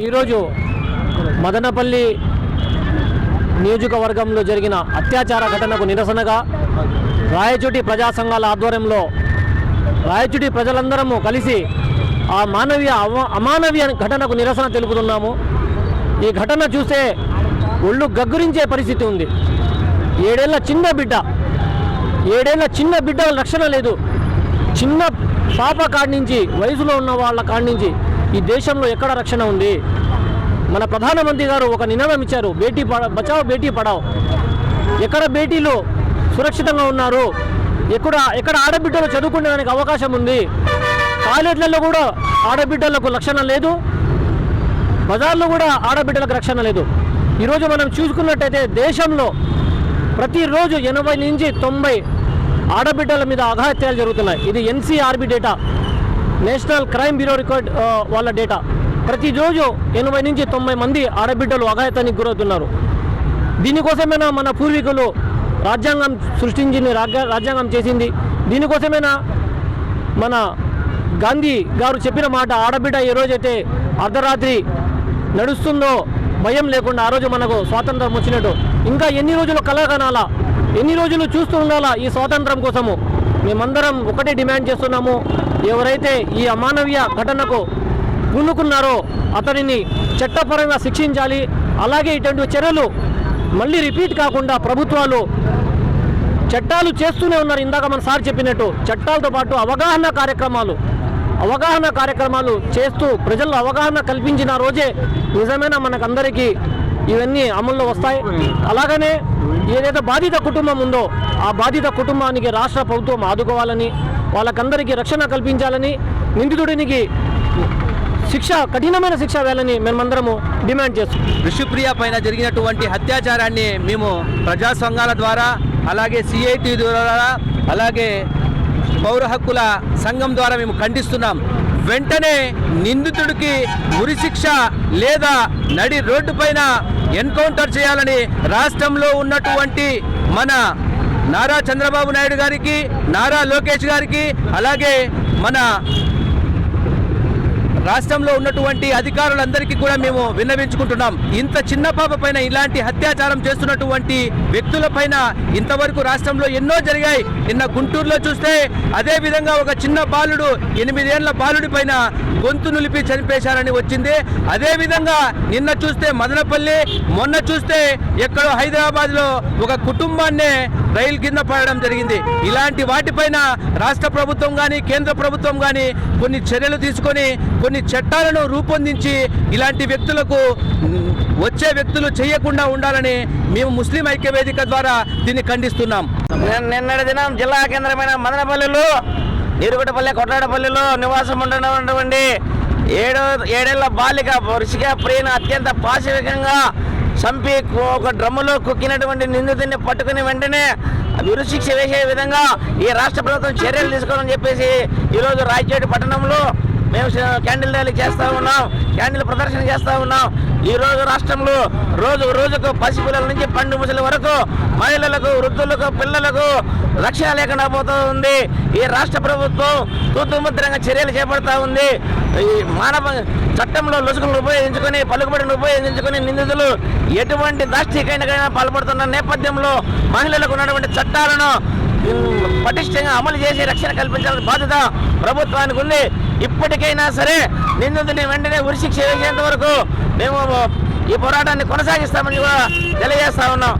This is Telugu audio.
ఈరోజు మదనపల్లి నియోజకవర్గంలో జరిగిన అత్యాచార ఘటనకు నిరసనగా రాయచోటి ప్రజా సంఘాల ఆధ్వర్యంలో రాయచోటి ప్రజలందరము కలిసి ఆ అమానవీయ ఘటనకు నిరసన తెలుపుతున్నాము. ఈ ఘటన చూస్తే ఒళ్ళు గగ్గురించే పరిస్థితి ఉంది. 7 ఏళ్ల చిన్న బిడ్డ రక్షణ లేదు. చిన్న పాప కాడి నుంచి వయసులో ఉన్న వాళ్ళ కాడి నుంచి ఈ దేశంలో ఎక్కడ రక్షణ ఉంది? మన ప్రధానమంత్రి గారు ఒక నినాదం ఇచ్చారు, బేటీ బచావ్ బేటీ పడావ్. ఎక్కడ బేటీలు సురక్షితంగా ఉన్నారు? ఎక్కడ ఆడబిడ్డలు చదువుకునేదానికి అవకాశం ఉంది? కాలేజీలలో కూడా ఆడబిడ్డలకు రక్షణ లేదు, బజార్లో కూడా ఆడబిడ్డలకు రక్షణ లేదు. ఈరోజు మనం చూసుకున్నట్టయితే దేశంలో ప్రతిరోజు 80 నుంచి 90 ఆడబిడ్డల మీద అఘాయిత్యాలు జరుగుతున్నాయి. ఇది NCRB data, national crime bureau record వాళ్ళ డేటా. ప్రతిరోజు 80 నుంచి 90 మంది ఆడబిడ్డలు అఘాయితానికి గురవుతున్నారు. దీనికోసమైనా మన పూర్వీకులు రాజ్యాంగం సృష్టించింది, రాజ్యాంగం చేసింది. దీనికోసమైనా మన గాంధీ గారు చెప్పిన మాట, ఆడబిడ్డ ఏ రోజైతే అర్ధరాత్రి నడుస్తుందో భయం లేకుండా ఆ రోజు మనకు స్వాతంత్రం వచ్చినట్టు. ఇంకా ఎన్ని రోజులు కలగనాలా, ఎన్ని రోజులు చూస్తూ ఉండాలా ఈ స్వాతంత్రం కోసము? మేమందరం ఒకటే డిమాండ్ చేస్తున్నాము, ఎవరైతే ఈ అమానవీయ ఘటనకు పూనుకున్నారో అతనిని చట్టపరంగా శిక్షించాలి. అలాగే ఇటువంటి చర్యలు మళ్ళీ రిపీట్ కాకుండా ప్రభుత్వాలు చట్టాలు చేస్తూనే ఉన్నారు. ఇందాక మన సార్ చెప్పినట్టు చట్టాలతో పాటు అవగాహన కార్యక్రమాలు చేస్తూ ప్రజల్లో అవగాహన కల్పించిన రోజే నిజమైన మనకందరికీ ఇవన్నీ అమల్లో వస్తాయి. అలాగనే ఏదైతే బాధిత కుటుంబం ఉందో ఆ బాధిత కుటుంబానికి రాష్ట్ర ప్రభుత్వం ఆదుకోవాలని, వాళ్ళకందరికీ రక్షణ కల్పించాలని, నిందితుడికి కఠినమైన శిక్ష వేయాలని మేమందరము డిమాండ్ చేస్తున్నాం. ఋషిప్రియ పైన జరిగినటువంటి అత్యాచారాన్ని మేము ప్రజా సంఘాల ద్వారా, అలాగే సిఐటి ద్వారా, అలాగే పౌర హక్కుల సంఘం ద్వారా మేము ఖండిస్తున్నాం. వెంటనే నిందితుడికి ఉరిశిక్ష లేదా నడి రోడ్డు పైన ఎన్కౌంటర్ చేయాలని రాష్ట్రంలో ఉన్నటువంటి మన నారా చంద్రబాబు నాయుడు గారికి, నారా లోకేష్ గారికి, అలాగే మన రాష్ట్రంలో ఉన్నటువంటి అధికారులందరికీ కూడా మేము విన్నవించుకుంటున్నాం. ఇంత చిన్న పాప పైన ఇలాంటి అత్యాచారం చేస్తున్నటువంటి వ్యక్తుల పైన ఇంతవరకు రాష్ట్రంలో ఎన్నో జరిగాయి. నిన్న గుంటూరులో చూస్తే అదే విధంగా ఒక చిన్న బాలుడు, 8 ఏళ్ల బాలుడి పైన గొంతు నులిపి చనిపేశారని వచ్చింది. అదే విధంగా నిన్న చూస్తే మదనపల్లి, మొన్న చూస్తే ఎక్కడో హైదరాబాద్లో ఒక కుటుంబాన్నే రైలు కింద పడడం జరిగింది. ఇలాంటి వాటిపైన రాష్ట్ర ప్రభుత్వం కానీ కేంద్ర ప్రభుత్వం కానీ కొన్ని చర్యలు తీసుకొని కొన్ని చట్టాలను రూపొందించి ఇలాంటి వ్యక్తులకు వచ్చే వ్యక్తులు చేయకుండా ఉండాలని మేము ముస్లిం ఐక్యవేదిక ద్వారా దీన్ని ఖండిస్తున్నాం. నిన్నటి దినం జిల్లా కేంద్రమైన మదనపల్లిలో, నీరుగుట్టపల్లి, కొట్లాడపల్లిలో నివాసం ఉంటున్నటువంటి 7 ఏళ్ల బాలిక ఋషిప్రియను అత్యంత పాశవికంగా చంపి ఒక డ్రమ్ములో కుక్కినటువంటి నిందితుడిని పట్టుకుని వెంటనే ఉరిశిక్ష వేసే విధంగా ఈ రాష్ట్ర ప్రభుత్వం చర్యలు తీసుకోవాలని చెప్పేసి ఈరోజు రాయచోటి పట్టణంలో మేము క్యాండిల్ ర్యాలీ చేస్తూ ఉన్నాం, క్యాండిల్ ప్రదర్శన చేస్తూ ఉన్నాం. ఈరోజు రాష్ట్రంలో రోజుకు పసిపిల్లల నుంచి పండు ముసలి వరకు మహిళలకు, వృద్ధులకు, పిల్లలకు రక్షణ లేకుండా పోతూ ఉంది. ఈ రాష్ట్ర ప్రభుత్వం తూతుముద్రంగా చర్యలు చేపడతా ఉంది. ఈ మానవ చట్టంలో లొసుగులను ఉపయోగించుకొని, పలుకుబడిని ఉపయోగించుకొని నిందితులు ఎటువంటి దాష్టీకైనా పాల్పడుతున్న నేపథ్యంలో మహిళలకు ఉన్నటువంటి చట్టాలను పటిష్టంగా అమలు చేసి రక్షణ కల్పించాల్సిన బాధ్యత ప్రభుత్వానికి ఉంది. ఇప్పటికైనా సరే నిందితుడిని వెంటనే ఉరిశిక్ష వేసేంత వరకు మేము ఈ పోరాటాన్ని కొనసాగిస్తామని కూడా తెలియజేస్తా ఉన్నాం.